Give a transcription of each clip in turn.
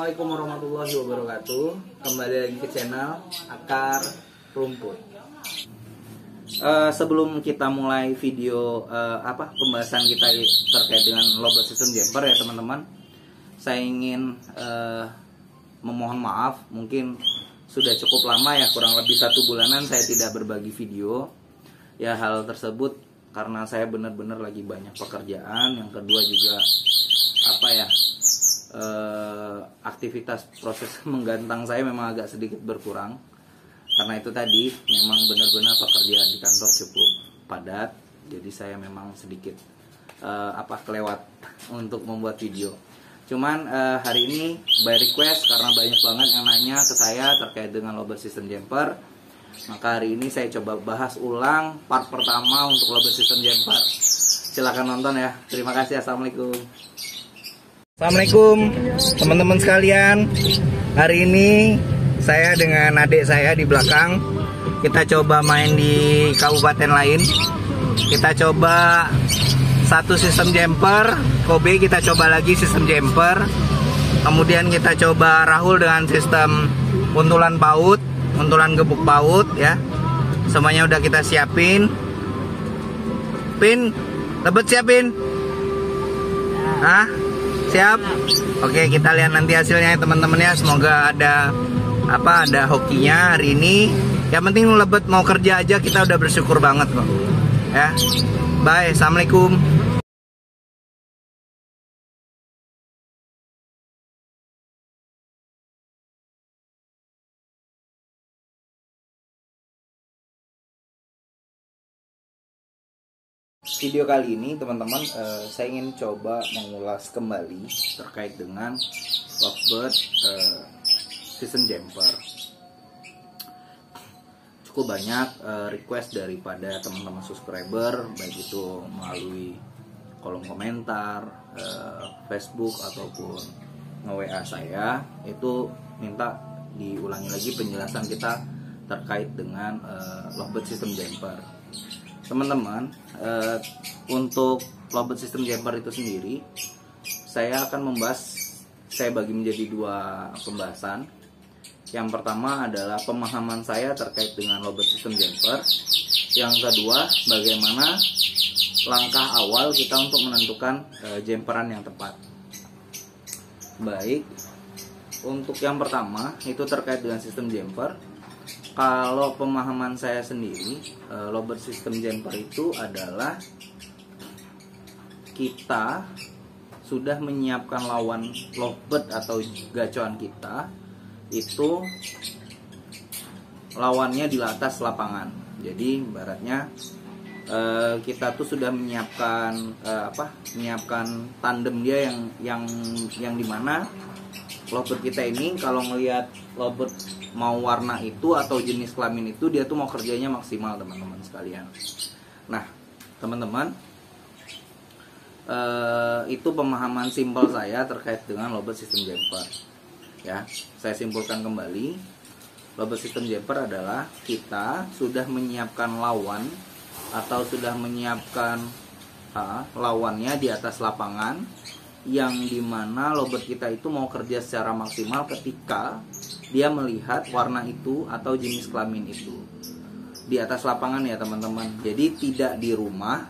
Assalamualaikum warahmatullahi wabarakatuh. Kembali lagi ke channel Akar Rumput. Sebelum kita mulai video pembahasan kita terkait dengan lobet system jumper ya teman-teman, saya ingin memohon maaf, mungkin sudah cukup lama ya, kurang lebih 1 bulanan saya tidak berbagi video. Ya, hal tersebut karena saya benar-benar lagi banyak pekerjaan. Yang kedua juga aktivitas proses menggantang saya memang agak sedikit berkurang. Karena itu tadi memang benar-benar pekerjaan di kantor cukup padat. Jadi saya memang sedikit kelewat untuk membuat video. Cuman hari ini by request karena banyak banget yang nanya ke saya terkait dengan lobet system jumper. Maka hari ini saya coba bahas ulang part pertama untuk lobet system jumper. Silahkan nonton ya. Terima kasih. Assalamualaikum. Assalamualaikum teman-teman sekalian. Hari ini saya dengan adik saya di belakang, kita coba main di kabupaten lain. Kita coba satu sistem jumper Kobe, kita coba lagi sistem jumper. Kemudian kita coba Rahul dengan sistem untulan paut, untulan gebuk paut ya. Semuanya udah kita siapin. Pin, lebet siapin? Hah? Siap? Oke, kita lihat nanti hasilnya ya teman-teman ya. Semoga ada hokinya hari ini. Yang penting lebet mau kerja aja, kita udah bersyukur banget kok. Ya. Bye. Assalamualaikum. Video kali ini teman-teman, saya ingin coba mengulas kembali terkait dengan lovebird system jumper. Cukup banyak request daripada teman-teman subscriber, baik itu melalui kolom komentar, Facebook ataupun nge-WA saya, itu minta diulangi lagi penjelasan kita terkait dengan lovebird system jumper. Teman-teman, untuk lobet system jumper itu sendiri, saya akan saya bagi menjadi 2 pembahasan. Yang pertama adalah pemahaman saya terkait dengan lobet system jumper. Yang kedua, bagaimana langkah awal kita untuk menentukan jumperan yang tepat. Baik, untuk yang pertama itu terkait dengan sistem jumper. Kalau pemahaman saya sendiri, lobet system jumper itu adalah kita sudah menyiapkan lawan lobet atau gacoan kita, itu lawannya di atas lapangan. Jadi ibaratnya kita tuh sudah menyiapkan tandem dia yang dimana lobet kita ini kalau ngelihat lobet mau warna itu atau jenis kelamin itu, dia tuh mau kerjanya maksimal teman-teman sekalian. Nah teman-teman, itu pemahaman simpel saya terkait dengan lobet system jumper ya. Saya simpulkan kembali, lobet system jumper adalah kita sudah menyiapkan lawan atau sudah menyiapkan lawannya di atas lapangan, yang dimana lobet kita itu mau kerja secara maksimal ketika dia melihat warna itu atau jenis kelamin itu di atas lapangan ya teman-teman. Jadi tidak di rumah,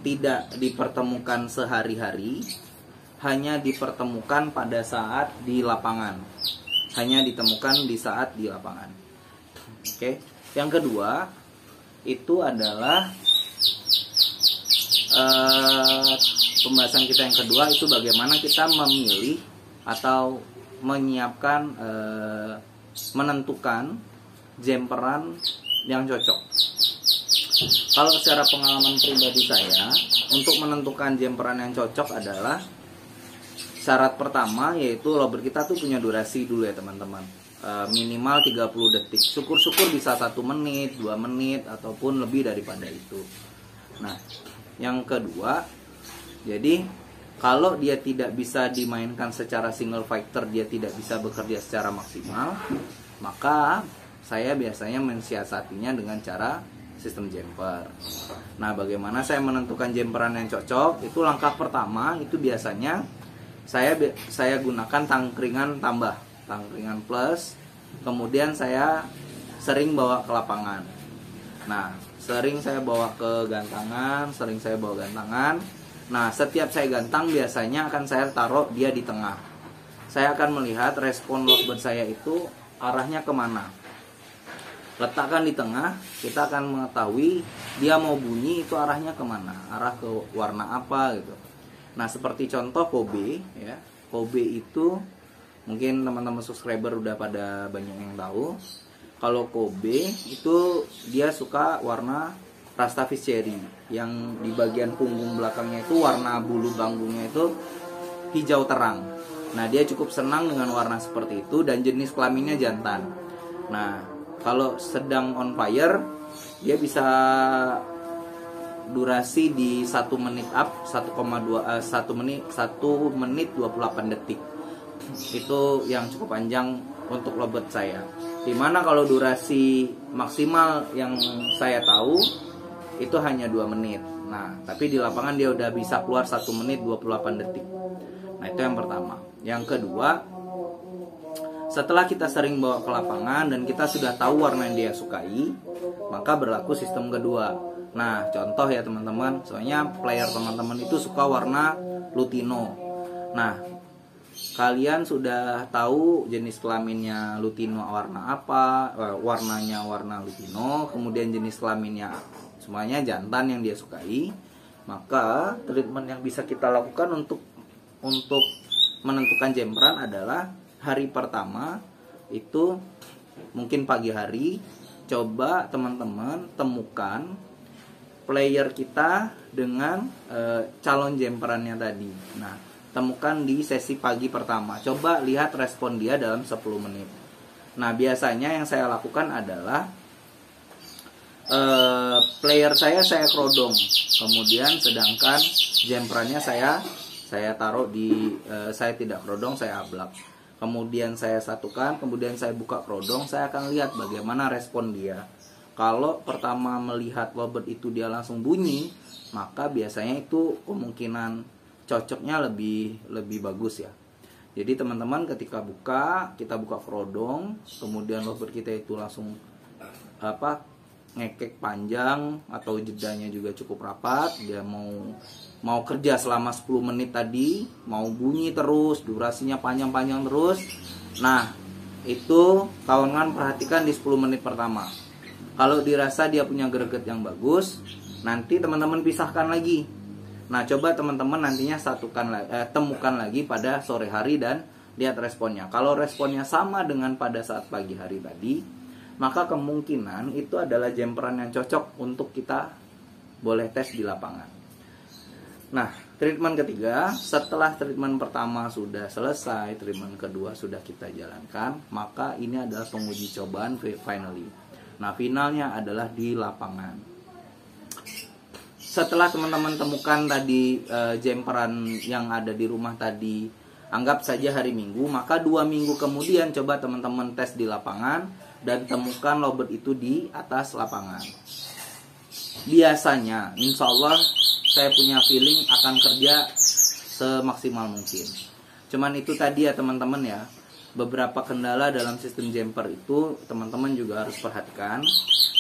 tidak dipertemukan sehari-hari, hanya dipertemukan pada saat di lapangan, hanya ditemukan di saat di lapangan. Oke. Yang kedua itu adalah pembahasan kita yang kedua, itu bagaimana kita memilih atau menyiapkan, menentukan jumperan yang cocok. Kalau secara pengalaman pribadi saya, untuk menentukan jumperan yang cocok adalah syarat pertama, yaitu lobet kita tuh punya durasi dulu ya teman-teman, minimal 30 detik. Syukur-syukur bisa 1 menit, 2 menit ataupun lebih daripada itu. Nah yang kedua, jadi kalau dia tidak bisa dimainkan secara single fighter, dia tidak bisa bekerja secara maksimal, maka saya biasanya mensiasatinya dengan cara sistem jumper. Nah, bagaimana saya menentukan jumperan yang cocok? Itu langkah pertama, itu biasanya saya gunakan tangkringan tambah, tangkringan plus. Kemudian saya sering bawa ke lapangan. Nah, sering saya bawa ke gantangan, Nah, setiap saya gantang biasanya akan saya taruh dia di tengah. Saya akan melihat respon lovebird saya itu arahnya kemana. Letakkan di tengah, kita akan mengetahui dia mau bunyi itu arahnya kemana, arah ke warna apa gitu. Nah, seperti contoh Kobe ya. Kobe itu mungkin teman-teman subscriber udah pada banyak yang tahu. Kalau Kobe itu dia suka warna Rastafish Cherry, yang di bagian punggung belakangnya itu warna bulu banggungnya itu hijau terang. Nah, dia cukup senang dengan warna seperti itu dan jenis kelaminnya jantan. Nah, kalau sedang on fire dia bisa durasi di 1 menit up, 1 menit 28 detik. Itu yang cukup panjang untuk lovebird saya. Dimana kalau durasi maksimal yang saya tahu itu hanya 2 menit. Nah, tapi di lapangan dia udah bisa keluar 1 menit 28 detik. Nah, itu yang pertama. Yang kedua, setelah kita sering bawa ke lapangan dan kita sudah tahu warna yang dia sukai, maka berlaku sistem kedua. Nah, contoh ya teman-teman, soalnya player teman-teman itu suka warna Lutino. Nah, kalian sudah tahu jenis kelaminnya Lutino warna apa, warnanya warna Lutino, kemudian jenis kelaminnya semuanya jantan yang dia sukai. Maka treatment yang bisa kita lakukan untuk menentukan jemperan adalah hari pertama itu mungkin pagi hari, coba teman-teman temukan player kita dengan calon jemperannya tadi. Nah, temukan di sesi pagi pertama. Coba lihat respon dia dalam 10 menit. Nah, biasanya yang saya lakukan adalah player saya kerodong. Kemudian sedangkan jemperannya saya taruh di saya tidak kerodong, saya ablak. Kemudian saya satukan, kemudian saya buka kerodong, saya akan lihat bagaimana respon dia. Kalau pertama melihat lovebird itu dia langsung bunyi, maka biasanya itu kemungkinan cocoknya lebih bagus ya. Jadi teman-teman ketika kita buka kerodong, kemudian lovebird kita itu langsung ngekek panjang atau jedanya juga cukup rapat, dia mau kerja selama 10 menit tadi, mau bunyi terus, durasinya panjang-panjang terus. Nah, itu kawan-kawan perhatikan di 10 menit pertama. Kalau dirasa dia punya greget yang bagus, nanti teman-teman pisahkan lagi. Nah, coba teman-teman nantinya temukan lagi pada sore hari dan lihat responnya. Kalau responnya sama dengan pada saat pagi hari tadi, maka kemungkinan itu adalah jemperan yang cocok untuk kita boleh tes di lapangan. Nah, treatment ketiga, setelah treatment pertama sudah selesai, treatment kedua sudah kita jalankan, maka ini adalah penguji cobaan finally. Nah, finalnya adalah di lapangan. Setelah teman-teman temukan tadi jemperan yang ada di rumah tadi, anggap saja hari Minggu, maka 2 minggu kemudian coba teman-teman tes di lapangan dan temukan lovebird itu di atas lapangan. Biasanya, insya Allah saya punya feeling akan kerja semaksimal mungkin. Cuman itu tadi ya teman-teman ya, beberapa kendala dalam sistem jumper itu teman-teman juga harus perhatikan.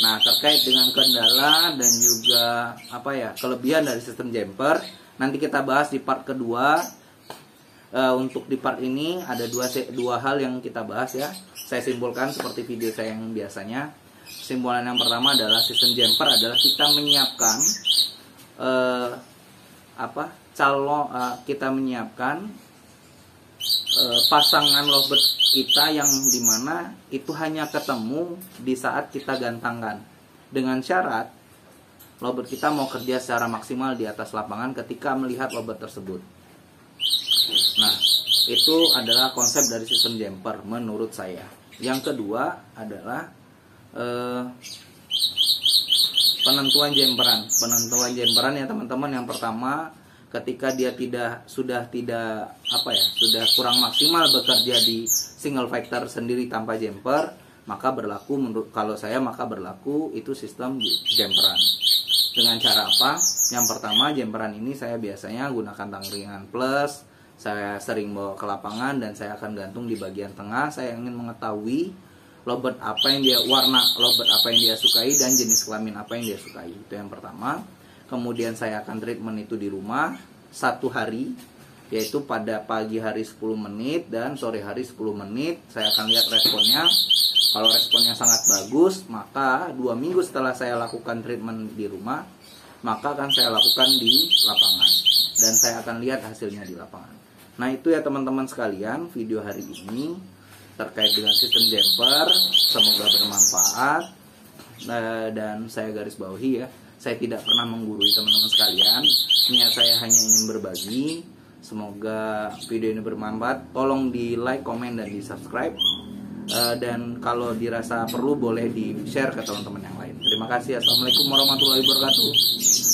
Nah, terkait dengan kendala dan juga kelebihan dari sistem jumper, nanti kita bahas di part kedua. Untuk di part ini ada dua hal yang kita bahas ya. Saya simpulkan seperti video saya yang biasanya. Kesimpulan yang pertama adalah sistem jumper adalah kita menyiapkan kita menyiapkan pasangan lovebird kita yang dimana itu hanya ketemu di saat kita gantangkan, dengan syarat lovebird kita mau kerja secara maksimal di atas lapangan ketika melihat lovebird tersebut. Nah, itu adalah konsep dari sistem jumper menurut saya. Yang kedua adalah penentuan jumperan. Penentuan jumperan ya teman-teman, yang pertama ketika dia sudah kurang maksimal bekerja di single factor sendiri tanpa jumper, maka berlaku itu sistem jumperan. Dengan cara apa? Yang pertama, jumperan ini saya biasanya gunakan tangkringan plus, saya sering bawa ke lapangan dan saya akan gantung di bagian tengah. Saya ingin mengetahui lovebird apa yang dia, warna lovebird apa yang dia sukai dan jenis kelamin apa yang dia sukai. Itu yang pertama. Kemudian saya akan treatment itu di rumah 1 hari, yaitu pada pagi hari 10 menit dan sore hari 10 menit. Saya akan lihat responnya. Kalau responnya sangat bagus, maka 2 minggu setelah saya lakukan treatment di rumah, maka akan saya lakukan di lapangan dan saya akan lihat hasilnya di lapangan. Nah, itu ya teman-teman sekalian, video hari ini terkait dengan sistem jumper. Semoga bermanfaat, dan saya garis bawahi ya, saya tidak pernah menggurui teman-teman sekalian. Niat saya hanya ingin berbagi. Semoga video ini bermanfaat. Tolong di like, komen, dan di subscribe, dan kalau dirasa perlu boleh di share ke teman-teman yang lain. Terima kasih. Assalamualaikum warahmatullahi wabarakatuh.